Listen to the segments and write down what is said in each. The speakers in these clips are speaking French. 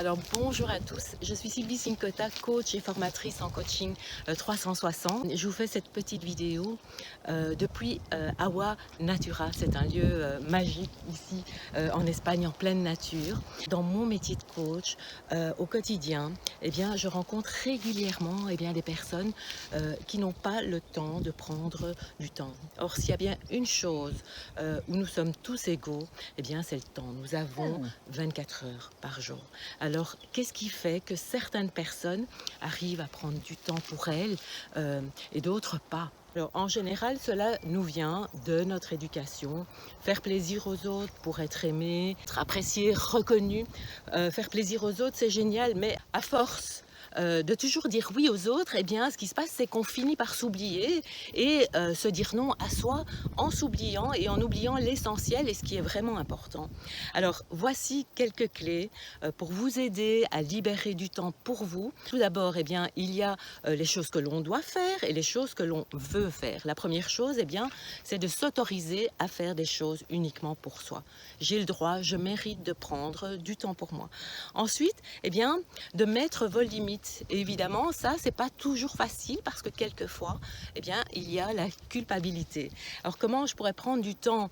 Alors bonjour à tous, je suis Sylvie Sinkota, coach et formatrice en coaching 360. Je vous fais cette petite vidéo depuis Agua Natura. C'est un lieu magique ici en Espagne, en pleine nature. Dans mon métier de coach, au quotidien, je rencontre régulièrement des personnes qui n'ont pas le temps de prendre du temps. Or, s'il y a bien une chose où nous sommes tous égaux, c'est le temps. Nous avons 24 heures par jour. Alors, qu'est-ce qui fait que certaines personnes arrivent à prendre du temps pour elles et d'autres pas? Alors, en général, cela nous vient de notre éducation. Faire plaisir aux autres pour être aimé, être apprécié, reconnu. Faire plaisir aux autres, c'est génial, mais à force de toujours dire oui aux autres, ce qui se passe, c'est qu'on finit par s'oublier et se dire non à soi en s'oubliant et en oubliant l'essentiel et ce qui est vraiment important. Alors, voici quelques clés pour vous aider à libérer du temps pour vous. Tout d'abord, il y a les choses que l'on doit faire et les choses que l'on veut faire. La première chose, c'est de s'autoriser à faire des choses uniquement pour soi. J'ai le droit, je mérite de prendre du temps pour moi. Ensuite, de mettre vos limites. Et évidemment, ça, c'est pas toujours facile parce que quelquefois, il y a la culpabilité. Alors, comment je pourrais prendre du temps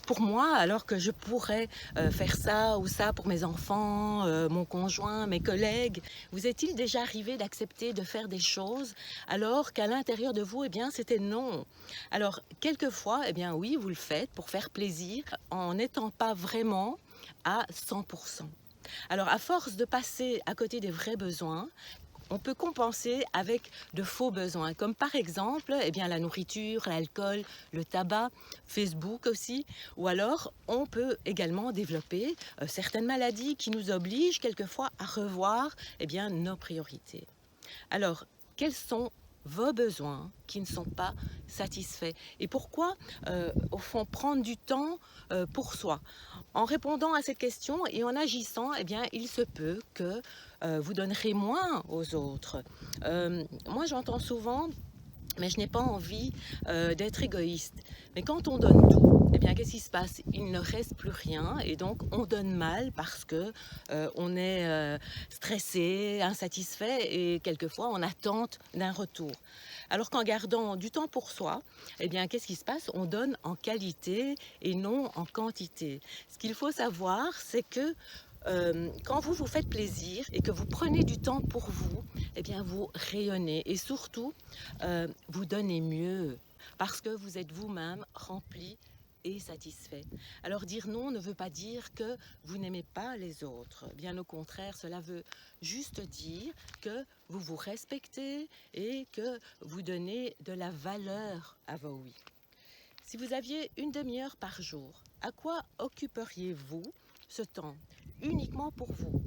pour moi alors que je pourrais faire ça ou ça pour mes enfants, mon conjoint, mes collègues? Vous est-il déjà arrivé d'accepter de faire des choses alors qu'à l'intérieur de vous, c'était non? Alors, quelquefois, oui, vous le faites pour faire plaisir en n'étant pas vraiment à 100%. Alors, à force de passer à côté des vrais besoins, on peut compenser avec de faux besoins, comme par exemple la nourriture, l'alcool, le tabac, Facebook aussi. Ou alors, on peut également développer certaines maladies qui nous obligent quelquefois à revoir nos priorités. Alors, quels sont vos besoins qui ne sont pas satisfaits? Et pourquoi, au fond, prendre du temps pour soi? En répondant à cette question et en agissant, il se peut que vous donnerez moins aux autres. Moi, j'entends souvent, mais je n'ai pas envie d'être égoïste. Mais quand on donne tout, qu'est-ce qui se passe? Il ne reste plus rien et donc on donne mal parce que on est stressé, insatisfait et quelquefois on attend d'un retour. Alors qu'en gardant du temps pour soi, qu'est-ce qui se passe? On donne en qualité et non en quantité. Ce qu'il faut savoir, c'est que quand vous vous faites plaisir et que vous prenez du temps pour vous, vous rayonnez et surtout, vous donnez mieux parce que vous êtes vous-même rempli et satisfait. Alors dire non ne veut pas dire que vous n'aimez pas les autres. Bien au contraire, cela veut juste dire que vous vous respectez et que vous donnez de la valeur à vos oui. Si vous aviez une demi-heure par jour, à quoi occuperiez-vous ce temps uniquement pour vous?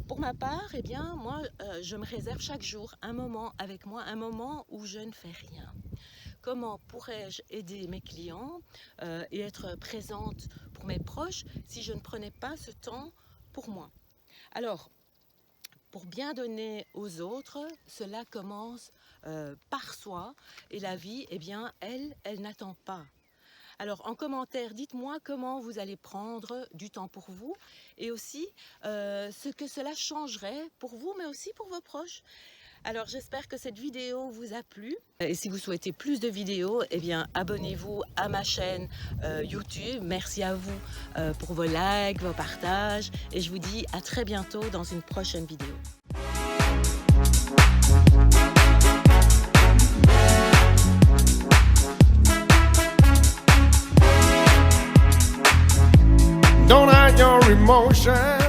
Pour ma part, moi, je me réserve chaque jour un moment avec moi, un moment où je ne fais rien. Comment pourrais-je aider mes clients et être présente pour mes proches si je ne prenais pas ce temps pour moi? Alors, pour bien donner aux autres, cela commence par soi et la vie, elle n'attend pas. Alors, en commentaire, dites-moi comment vous allez prendre du temps pour vous et aussi ce que cela changerait pour vous, mais aussi pour vos proches. Alors, j'espère que cette vidéo vous a plu. Et si vous souhaitez plus de vidéos, abonnez-vous à ma chaîne YouTube. Merci à vous pour vos likes, vos partages. Et je vous dis à très bientôt dans une prochaine vidéo. Don't hide your emotions.